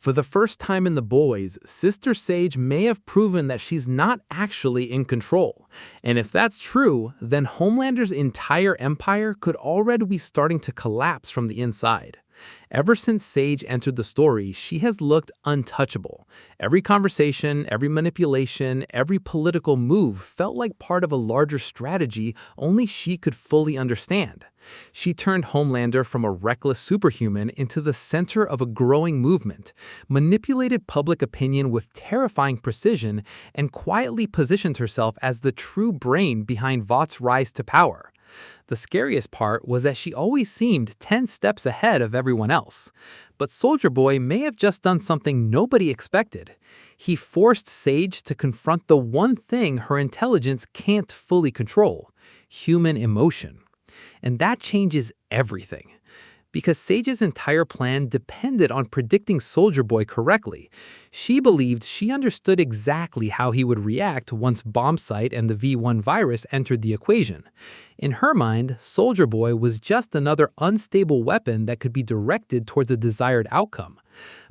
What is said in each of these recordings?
For the first time in The Boys, Sister Sage may have proven that she's not actually in control. And if that's true, then Homelander's entire empire could already be starting to collapse from the inside. Ever since Sage entered the story, she has looked untouchable. Every conversation, every manipulation, every political move felt like part of a larger strategy only she could fully understand. She turned Homelander from a reckless superhuman into the center of a growing movement, manipulated public opinion with terrifying precision, and quietly positioned herself as the true brain behind Vought's rise to power. The scariest part was that she always seemed 10 steps ahead of everyone else. But Soldier Boy may have just done something nobody expected. He forced Sage to confront the one thing her intelligence can't fully control: human emotion. And that changes everything. Because Sage's entire plan depended on predicting Soldier Boy correctly. She believed she understood exactly how he would react once Bombsight and the V1 virus entered the equation. In her mind, Soldier Boy was just another unstable weapon that could be directed towards a desired outcome.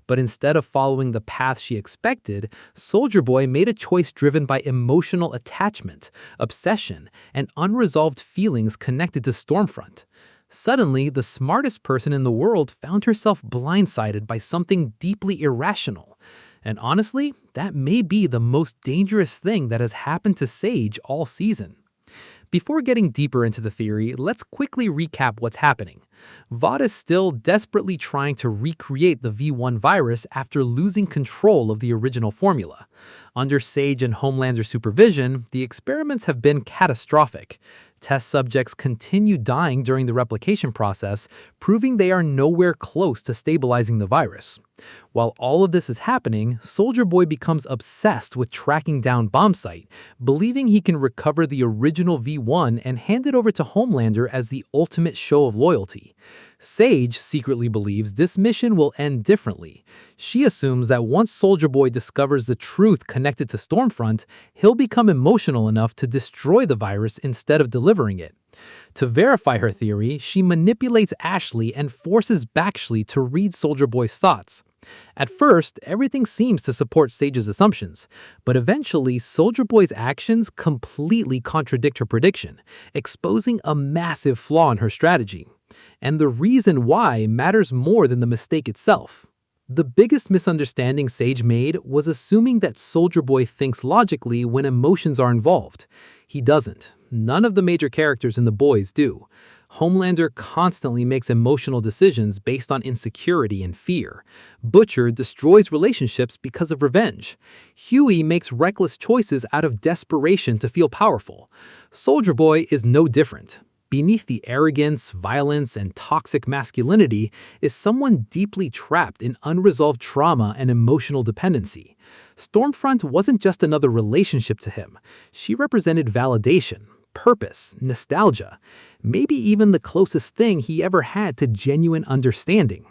But instead of following the path she expected, Soldier Boy made a choice driven by emotional attachment, obsession, and unresolved feelings connected to Stormfront. Suddenly, the smartest person in the world found herself blindsided by something deeply irrational. And honestly, that may be the most dangerous thing that has happened to Sage all season. Before getting deeper into the theory, let's quickly recap what's happening. Vought is still desperately trying to recreate the V1 virus after losing control of the original formula. Under Sage and Homelander's supervision, the experiments have been catastrophic. Test subjects continue dying during the replication process, proving they are nowhere close to stabilizing the virus. While all of this is happening, Soldier Boy becomes obsessed with tracking down Bombsight, believing he can recover the original V1 and hand it over to Homelander as the ultimate show of loyalty. Sage secretly believes this mission will end differently. She assumes that once Soldier Boy discovers the truth connected to Stormfront, he'll become emotional enough to destroy the virus instead of delivering it. To verify her theory, she manipulates Ashley and forces Backshley to read Soldier Boy's thoughts. At first, everything seems to support Sage's assumptions, but eventually Soldier Boy's actions completely contradict her prediction, exposing a massive flaw in her strategy. And the reason why matters more than the mistake itself. The biggest misunderstanding Sage made was assuming that Soldier Boy thinks logically when emotions are involved. He doesn't. None of the major characters in The Boys do. Homelander constantly makes emotional decisions based on insecurity and fear. Butcher destroys relationships because of revenge. Huey makes reckless choices out of desperation to feel powerful. Soldier Boy is no different. Beneath the arrogance, violence, and toxic masculinity is someone deeply trapped in unresolved trauma and emotional dependency. Stormfront wasn't just another relationship to him. She represented validation, purpose, nostalgia, maybe even the closest thing he ever had to genuine understanding.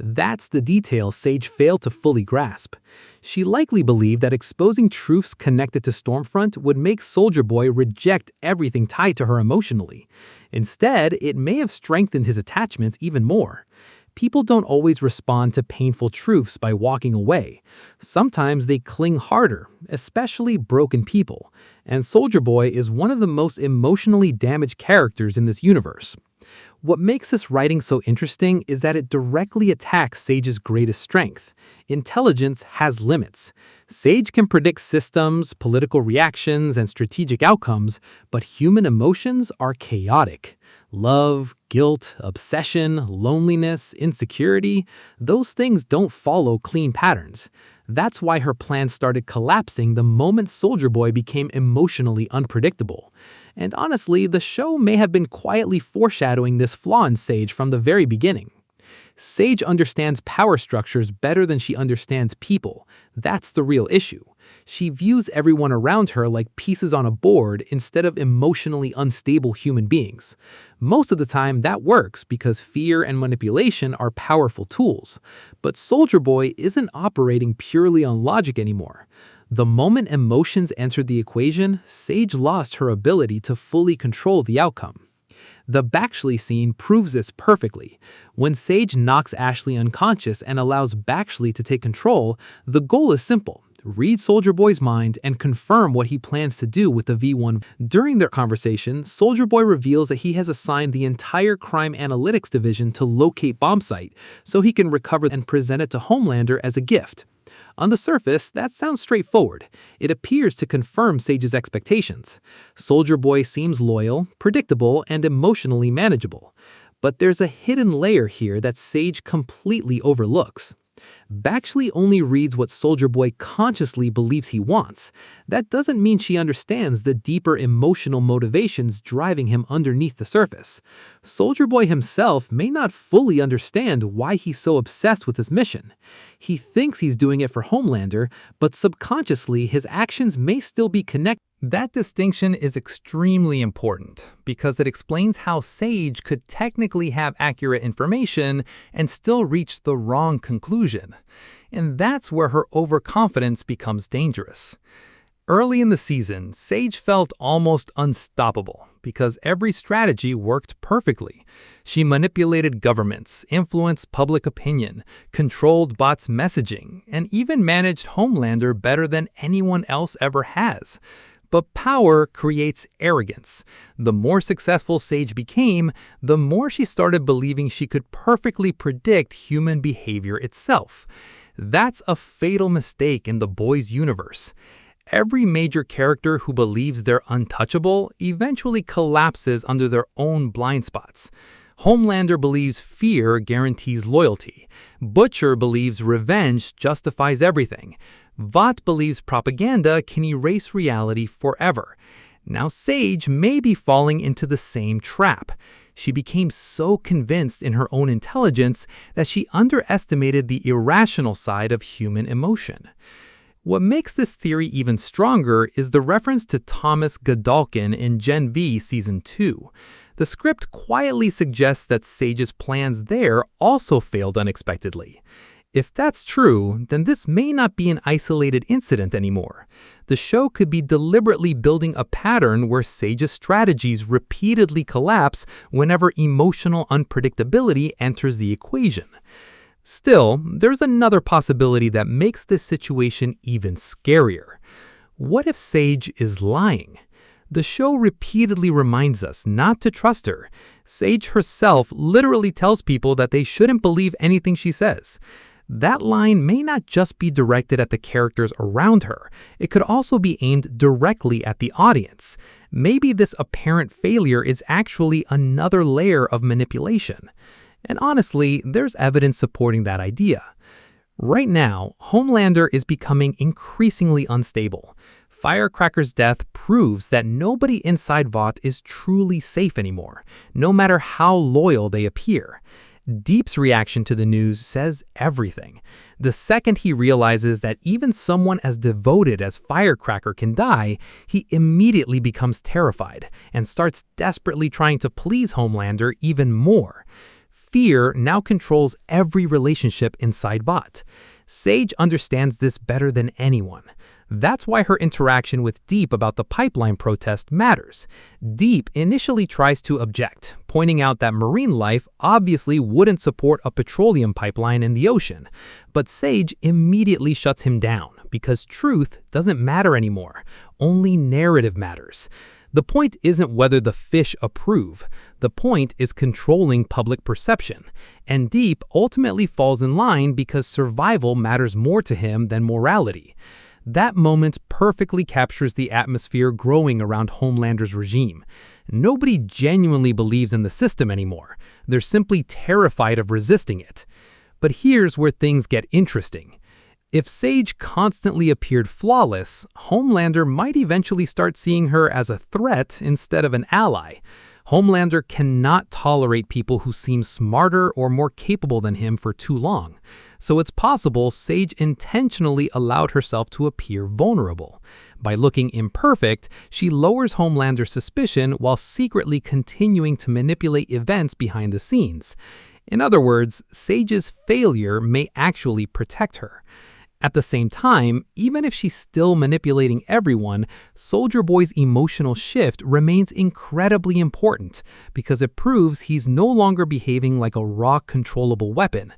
That's the detail Sage failed to fully grasp. She likely believed that exposing truths connected to Stormfront would make Soldier Boy reject everything tied to her emotionally. Instead, it may have strengthened his attachments even more. People don't always respond to painful truths by walking away. Sometimes they cling harder, especially broken people. And Soldier Boy is one of the most emotionally damaged characters in this universe. What makes this writing so interesting is that it directly attacks Sage's greatest strength. Intelligence has limits. Sage can predict systems, political reactions, and strategic outcomes, but human emotions are chaotic. Love, guilt, obsession, loneliness, insecurity, those things don't follow clean patterns. That's why her plans started collapsing the moment Soldier Boy became emotionally unpredictable. And honestly, the show may have been quietly foreshadowing this flaw in Sage from the very beginning. Sage understands power structures better than she understands people. That's the real issue. She views everyone around her like pieces on a board instead of emotionally unstable human beings. Most of the time, that works because fear and manipulation are powerful tools. But Soldier Boy isn't operating purely on logic anymore. The moment emotions entered the equation, Sage lost her ability to fully control the outcome. The Backshley scene proves this perfectly. When Sage knocks Ashley unconscious and allows Backshley to take control, the goal is simple. Read Soldier Boy's mind and confirm what he plans to do with the V1. During their conversation, Soldier Boy reveals that he has assigned the entire crime analytics division to locate Bombsight so he can recover and present it to Homelander as a gift. On the surface, that sounds straightforward. It appears to confirm Sage's expectations. Soldier Boy seems loyal, predictable, and emotionally manageable. But there's a hidden layer here that Sage completely overlooks. Backshley only reads what Soldier Boy consciously believes he wants. That doesn't mean she understands the deeper emotional motivations driving him underneath the surface. Soldier Boy himself may not fully understand why he's so obsessed with his mission. He thinks he's doing it for Homelander, but subconsciously his actions may still be connected. That distinction is extremely important because it explains how Sage could technically have accurate information and still reach the wrong conclusion. And that's where her overconfidence becomes dangerous. Early in the season, Sage felt almost unstoppable because every strategy worked perfectly. She manipulated governments, influenced public opinion, controlled bots' messaging, and even managed Homelander better than anyone else ever has. But power creates arrogance. The more successful Sage became, the more she started believing she could perfectly predict human behavior itself. That's a fatal mistake in the boys' universe. Every major character who believes they're untouchable eventually collapses under their own blind spots. Homelander believes fear guarantees loyalty. Butcher believes revenge justifies everything. Vought believes propaganda can erase reality forever. Now Sage may be falling into the same trap. She became so convinced in her own intelligence that she underestimated the irrational side of human emotion. What makes this theory even stronger is the reference to Thomas Godolkin in Gen V Season 2. The script quietly suggests that Sage's plans there also failed unexpectedly. If that's true, then this may not be an isolated incident anymore. The show could be deliberately building a pattern where Sage's strategies repeatedly collapse whenever emotional unpredictability enters the equation. Still, there's another possibility that makes this situation even scarier. What if Sage is lying? The show repeatedly reminds us not to trust her. Sage herself literally tells people that they shouldn't believe anything she says. That line may not just be directed at the characters around her. It could also be aimed directly at the audience. Maybe this apparent failure is actually another layer of manipulation. And honestly, there's evidence supporting that idea. Right now, Homelander is becoming increasingly unstable. Firecracker's death proves that nobody inside Vought is truly safe anymore, no matter how loyal they appear. Deep's reaction to the news says everything. The second he realizes that even someone as devoted as Firecracker can die, he immediately becomes terrified and starts desperately trying to please Homelander even more. Fear now controls every relationship inside Vought. Sage understands this better than anyone. That's why her interaction with Deep about the pipeline protest matters. Deep initially tries to object, pointing out that marine life obviously wouldn't support a petroleum pipeline in the ocean. But Sage immediately shuts him down because truth doesn't matter anymore. Only narrative matters. The point isn't whether the fish approve. The point is controlling public perception. And Deep ultimately falls in line because survival matters more to him than morality. That moment perfectly captures the atmosphere growing around Homelander's regime. Nobody genuinely believes in the system anymore. They're simply terrified of resisting it. But here's where things get interesting. If Sage constantly appeared flawless, Homelander might eventually start seeing her as a threat instead of an ally. Homelander cannot tolerate people who seem smarter or more capable than him for too long. So it's possible Sage intentionally allowed herself to appear vulnerable. By looking imperfect, she lowers Homelander's suspicion while secretly continuing to manipulate events behind the scenes. In other words, Sage's failure may actually protect her. At the same time, even if she's still manipulating everyone, Soldier Boy's emotional shift remains incredibly important because it proves he's no longer behaving like a raw, controllable weapon.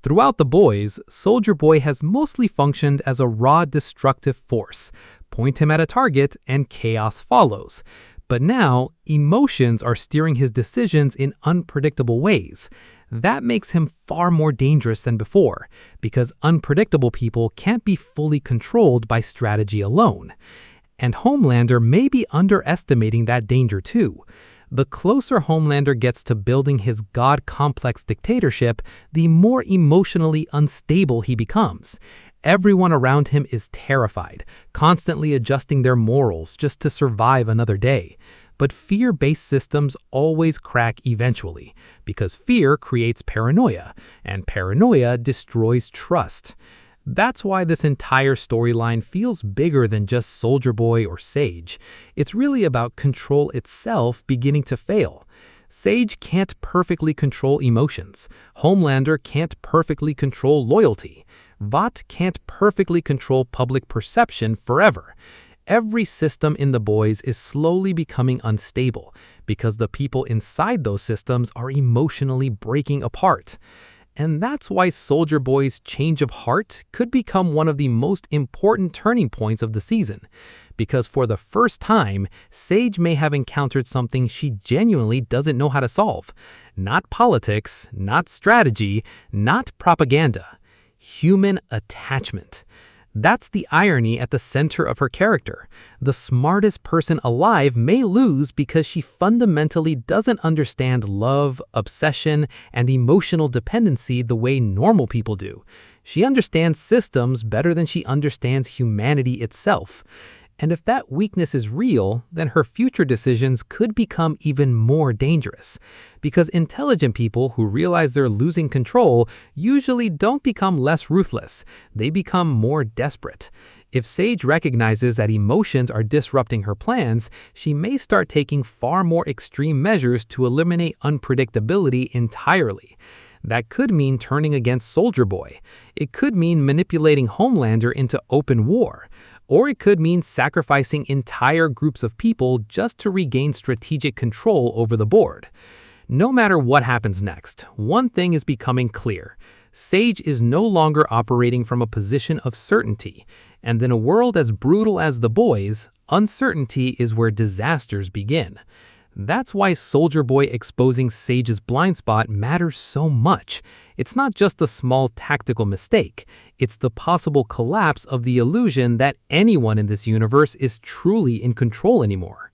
Throughout The Boys, Soldier Boy has mostly functioned as a raw, destructive force. Point him at a target and chaos follows. But now, emotions are steering his decisions in unpredictable ways. That makes him far more dangerous than before, because unpredictable people can't be fully controlled by strategy alone. And Homelander may be underestimating that danger too. The closer Homelander gets to building his god-complex dictatorship, the more emotionally unstable he becomes. Everyone around him is terrified, constantly adjusting their morals just to survive another day. But fear-based systems always crack eventually, because fear creates paranoia, and paranoia destroys trust. That's why this entire storyline feels bigger than just Soldier Boy or Sage. It's really about control itself beginning to fail. Sage can't perfectly control emotions. Homelander can't perfectly control loyalty. Vought can't perfectly control public perception forever. Every system in The Boys is slowly becoming unstable because the people inside those systems are emotionally breaking apart. And that's why Soldier Boy's change of heart could become one of the most important turning points of the season. Because for the first time, Sage may have encountered something she genuinely doesn't know how to solve. Not politics, not strategy, not propaganda. Human attachment. That's the irony at the center of her character. The smartest person alive may lose because she fundamentally doesn't understand love, obsession, and emotional dependency the way normal people do. She understands systems better than she understands humanity itself. And if that weakness is real, then her future decisions could become even more dangerous. Because intelligent people who realize they're losing control usually don't become less ruthless. They become more desperate. If Sage recognizes that emotions are disrupting her plans, she may start taking far more extreme measures to eliminate unpredictability entirely. That could mean turning against Soldier Boy. It could mean manipulating Homelander into open war. Or it could mean sacrificing entire groups of people just to regain strategic control over the board. No matter what happens next, one thing is becoming clear. Sage is no longer operating from a position of certainty, and in a world as brutal as The Boys, uncertainty is where disasters begin. That's why Soldier Boy exposing Sage's blind spot matters so much. It's not just a small tactical mistake. It's the possible collapse of the illusion that anyone in this universe is truly in control anymore.